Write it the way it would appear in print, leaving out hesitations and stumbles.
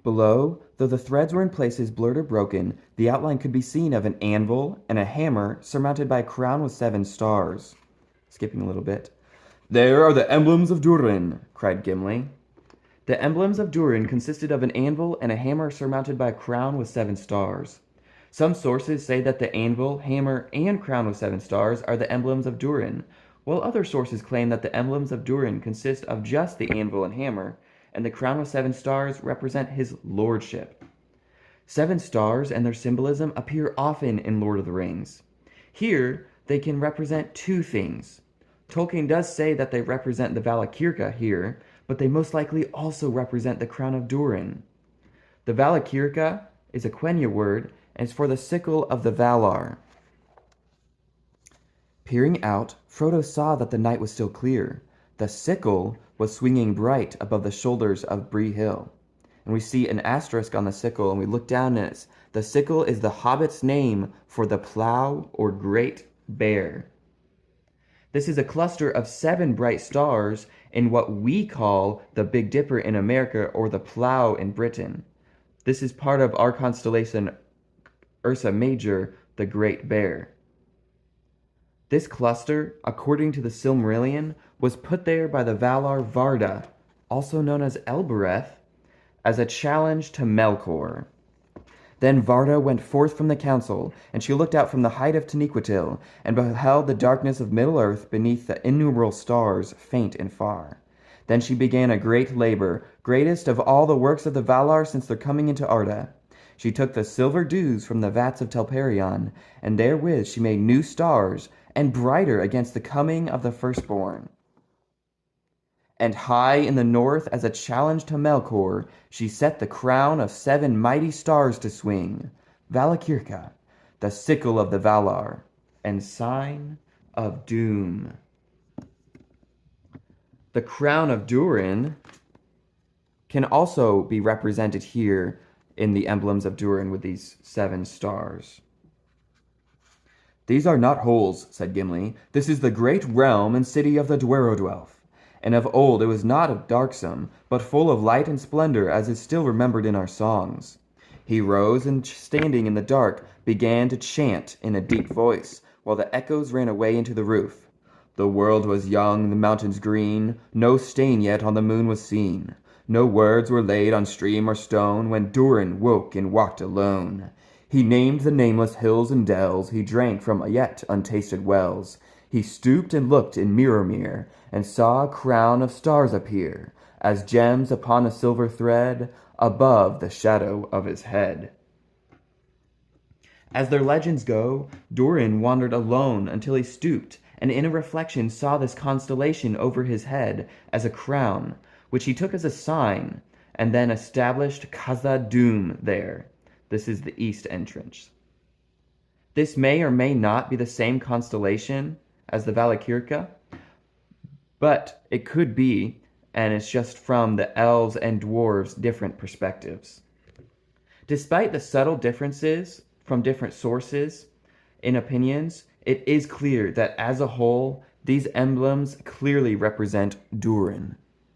Below, though the threads were in places blurred or broken, the outline could be seen of an anvil and a hammer surmounted by a crown with 7 stars. Skipping a little bit. "There are the emblems of Durin," cried Gimli. The emblems of Durin consisted of an anvil and a hammer surmounted by a crown with 7 stars. Some sources say that the anvil, hammer, and crown with 7 stars are the emblems of Durin, while other sources claim that the emblems of Durin consist of just the anvil and hammer, and the crown with 7 stars represent his lordship. 7 stars and their symbolism appear often in Lord of the Rings. Here, they can represent 2 things. Tolkien does say that they represent the Valakirka here, but they most likely also represent the crown of Durin. The Valakirka is a Quenya word, and is for the sickle of the Valar. Peering out, Frodo saw that the night was still clear. The sickle was swinging bright above the shoulders of Bree Hill. And we see an asterisk on the sickle, and we look down and the sickle is the hobbit's name for the plow or great bear. This is a cluster of 7 bright stars in what we call the Big Dipper in America or the plow in Britain. This is part of our constellation Ursa Major, the Great Bear. This cluster, according to the Silmarillion, was put there by the Valar Varda, also known as Elbereth, as a challenge to Melkor. Then Varda went forth from the council, and she looked out from the height of Taniquetil, and beheld the darkness of Middle-earth beneath the innumerable stars, faint and far. Then she began a great labor, greatest of all the works of the Valar since their coming into Arda. She took the silver dews from the vats of Telperion, and therewith she made new stars, and brighter against the coming of the firstborn. And high in the north, as a challenge to Melkor, she set the crown of 7 mighty stars to swing, Valakirka, the sickle of the Valar, and sign of doom. The crown of Durin can also be represented here in the emblems of Durin with these 7 stars. "These are not holes," said Gimli. "This is the great realm and city of the Dwerodwelf. And of old it was not darksome, but full of light and splendor, as is still remembered in our songs." He rose, and standing in the dark, began to chant in a deep voice, while the echoes ran away into the roof. "The world was young, the mountains green, no stain yet on the moon was seen. No words were laid on stream or stone, when Durin woke and walked alone. He named the nameless hills and dells, he drank from yet untasted wells. He stooped and looked in Mirrormere, and saw a crown of stars appear, as gems upon a silver thread, above the shadow of his head." As their legends go, Durin wandered alone until he stooped, and in a reflection saw this constellation over his head as a crown, which he took as a sign, and then established Khazad-dûm there. This is the east entrance. This may or may not be the same constellation as the Valakirka, but it could be, and it's just from the elves and dwarves' different perspectives. Despite the subtle differences from different sources in opinions, it is clear that as a whole, these emblems clearly represent Durin.